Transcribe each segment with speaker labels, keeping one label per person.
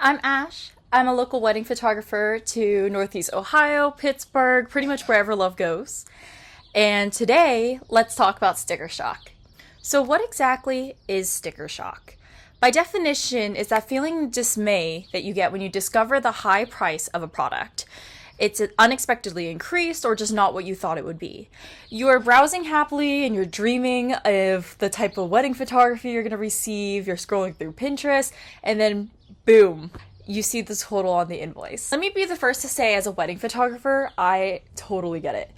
Speaker 1: I'm Ash. I'm a local wedding photographer to Northeast Ohio, Pittsburgh, pretty much wherever love goes. And today, let's talk about sticker shock. So, what exactly is sticker shock? By definition, it's that feeling of dismay that you get when you discover the high price of a product. It's unexpectedly increased or just not what you thought it would be. You are browsing happily and you're dreaming of the type of wedding photography you're going to receive. You're scrolling through Pinterest and then boom, you see the total on the invoice. Let me be the first to say, as a wedding photographer, I totally get it.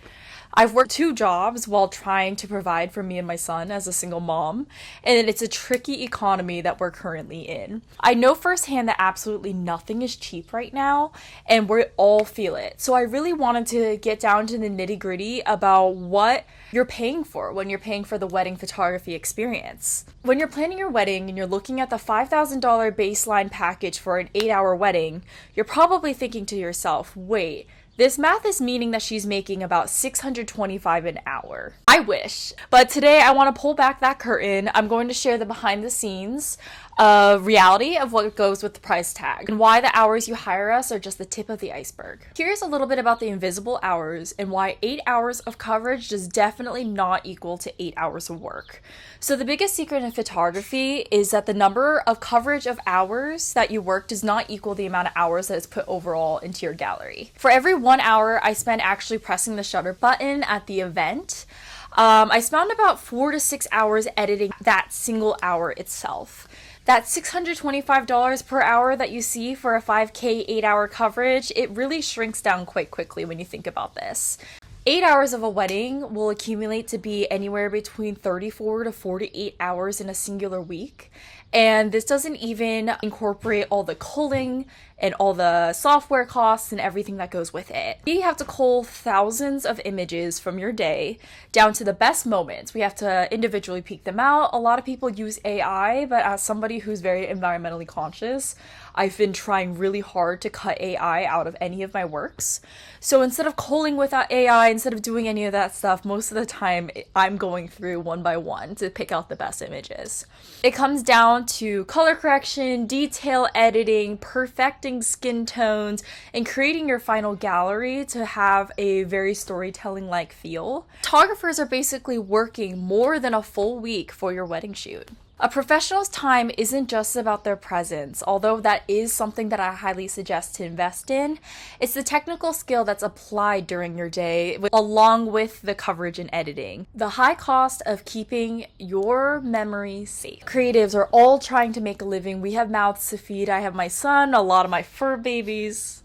Speaker 1: I've worked two jobs while trying to provide for me and my son as a single mom, and it's a tricky economy that we're currently in. I know firsthand that absolutely nothing is cheap right now, and we all feel it. So I really wanted to get down to the nitty-gritty about what you're paying for when you're paying for the wedding photography experience. When you're planning your wedding and you're looking at the $5,000 baseline package for an 8-hour wedding, you're probably thinking to yourself, wait, this math is meaning that she's making about $625 an hour. I wish. But today I want to pull back that curtain. I'm going to share the behind the scenes reality of what goes with the price tag and why the hours you hire us are just the tip of the iceberg. Here's a little bit about the invisible hours and why 8 hours of coverage does definitely not equal to 8 hours of work. So the biggest secret in photography is that the number of coverage of hours that you work does not equal the amount of hours that is put overall into your gallery. For every 1 hour I spend actually pressing the shutter button at the event, I spend about 4 to 6 hours editing that single hour itself. That $625 per hour that you see for a 5K 8-hour coverage, it really shrinks down quite quickly when you think about this. 8 hours of a wedding will accumulate to be anywhere between 34 to 48 hours in a singular week. And this doesn't even incorporate all the culling and all the software costs and everything that goes with it. You have to cull thousands of images from your day down to the best moments. We have to individually peek them out. A lot of people use AI, but as somebody who's very environmentally conscious, I've been trying really hard to cut AI out of any of my works. So instead of culling without AI, instead of doing any of that stuff, most of the time I'm going through one by one to pick out the best images. It comes down to color correction, detail editing, perfecting skin tones, and creating your final gallery to have a very storytelling-like feel. Photographers are basically working more than a full week for your wedding shoot. A professional's time isn't just about their presence, although that is something that I highly suggest to invest in. It's the technical skill that's applied during your day, along with the coverage and editing. The high cost of keeping your memory safe. Creatives are all trying to make a living. We have mouths to feed. I have my son, a lot of my fur babies.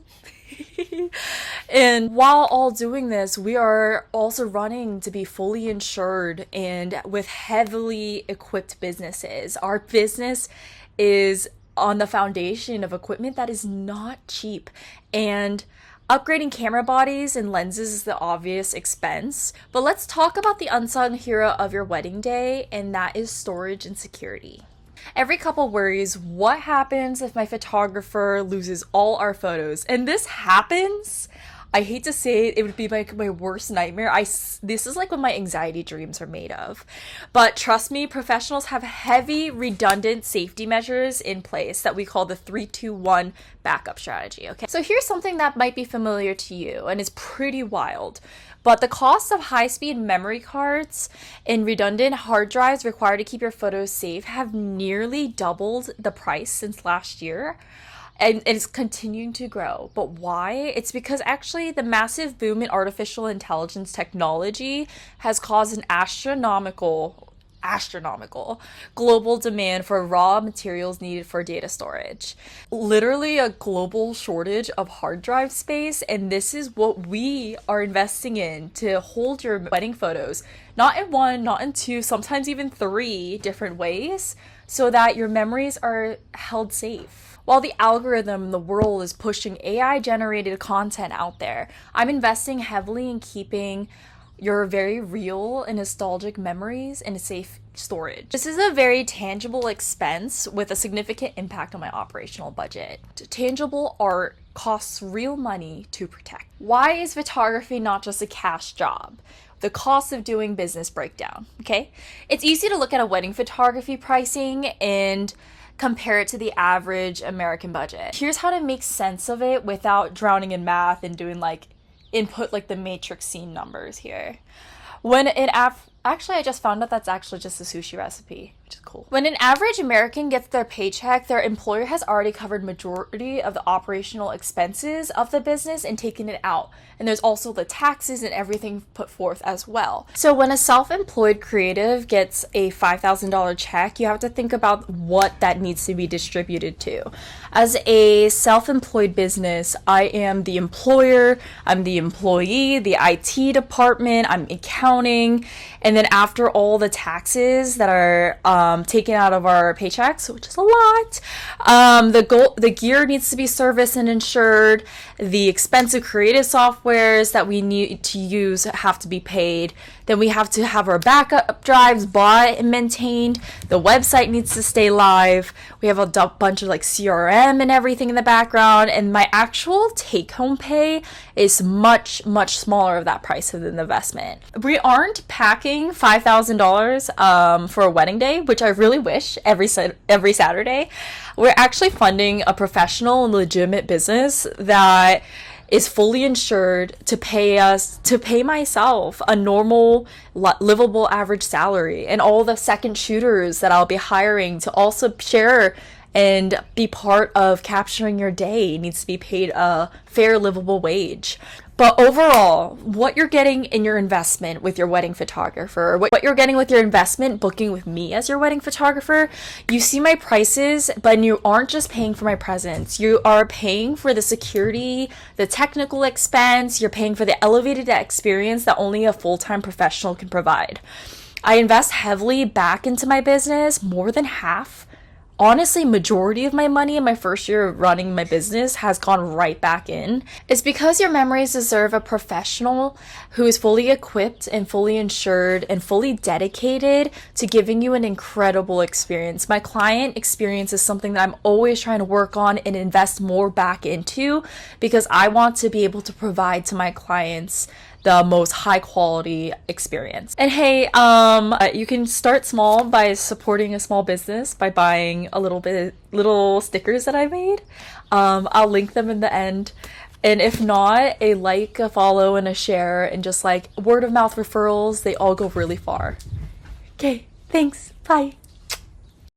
Speaker 1: And while all doing this, we are also running to be fully insured and with heavily equipped businesses. Our business is on the foundation of equipment that is not cheap, and upgrading camera bodies and lenses is the obvious expense. But let's talk about the unsung hero of your wedding day, and that is storage and security. Every couple worries, what happens if my photographer loses all our photos? And this happens. I hate to say it would be like my worst nightmare. This is like what my anxiety dreams are made of. But trust me, professionals have heavy redundant safety measures in place that we call the 3-2-1 backup strategy. Okay, so here's something that might be familiar to you and is pretty wild. But the cost of high-speed memory cards and redundant hard drives required to keep your photos safe have nearly doubled the price since last year. And it's continuing to grow. But why? It's because actually the massive boom in artificial intelligence technology has caused an astronomical global demand for raw materials needed for data storage. Literally a global shortage of hard drive space, and this is what we are investing in to hold your wedding photos, not in one, not in two, sometimes even 3 different ways, so that your memories are held safe. While the algorithm in the world is pushing AI-generated content out there, I'm investing heavily in keeping your very real and nostalgic memories in a safe storage. This is a very tangible expense with a significant impact on my operational budget. Tangible art costs real money to protect. Why is photography not just a cash job? The cost of doing business breakdown, okay? It's easy to look at a wedding photography pricing and compare it to the average American budget. Here's how to make sense of it without drowning in math and doing like input like the matrix scene numbers here. When an actually I just found out that's actually just a sushi recipe, which is cool. When an average American gets their paycheck, their employer has already covered majority of the operational expenses of the business and taken it out. And there's also the taxes and everything put forth as well. So when a self-employed creative gets a $5,000 check, you have to think about what that needs to be distributed to. As a self-employed business, I am the employer, I'm the employee, the IT department, I'm accounting, and then after all the taxes that are taken out of our paychecks, which is a lot, the gear needs to be serviced and insured, the expensive creative softwares that we need to use have to be paid, then we have to have our backup drives bought and maintained, the website needs to stay live, we have a bunch of like CRM and everything in the background, and my actual take-home pay is much smaller of that price of the investment. We aren't packing $5,000 for a wedding day, which I really wish every Saturday. We're actually funding a professional and legitimate business that is fully insured to pay myself a normal livable average salary, and all the second shooters that I'll be hiring to also share and be part of capturing your day needs to be paid a fair livable wage. But overall, what you're getting in your investment with your wedding photographer, or what you're getting with your investment booking with me as your wedding photographer, you see my prices, but you aren't just paying for my presence. You are paying for the security, the technical expense, you're paying for the elevated experience that only a full-time professional can provide. I invest heavily back into my business, more than half. Honestly, majority of my money in my first year of running my business has gone right back in. It's because your memories deserve a professional who is fully equipped and fully insured and fully dedicated to giving you an incredible experience. My client experience is something that I'm always trying to work on and invest more back into, because I want to be able to provide to my clients the most high quality experience. And hey, you can start small by supporting a small business by buying little stickers that I made. I'll link them in the end. And if not, a like, a follow, and a share, and just like word of mouth referrals, they all go really far. Okay, thanks. Bye.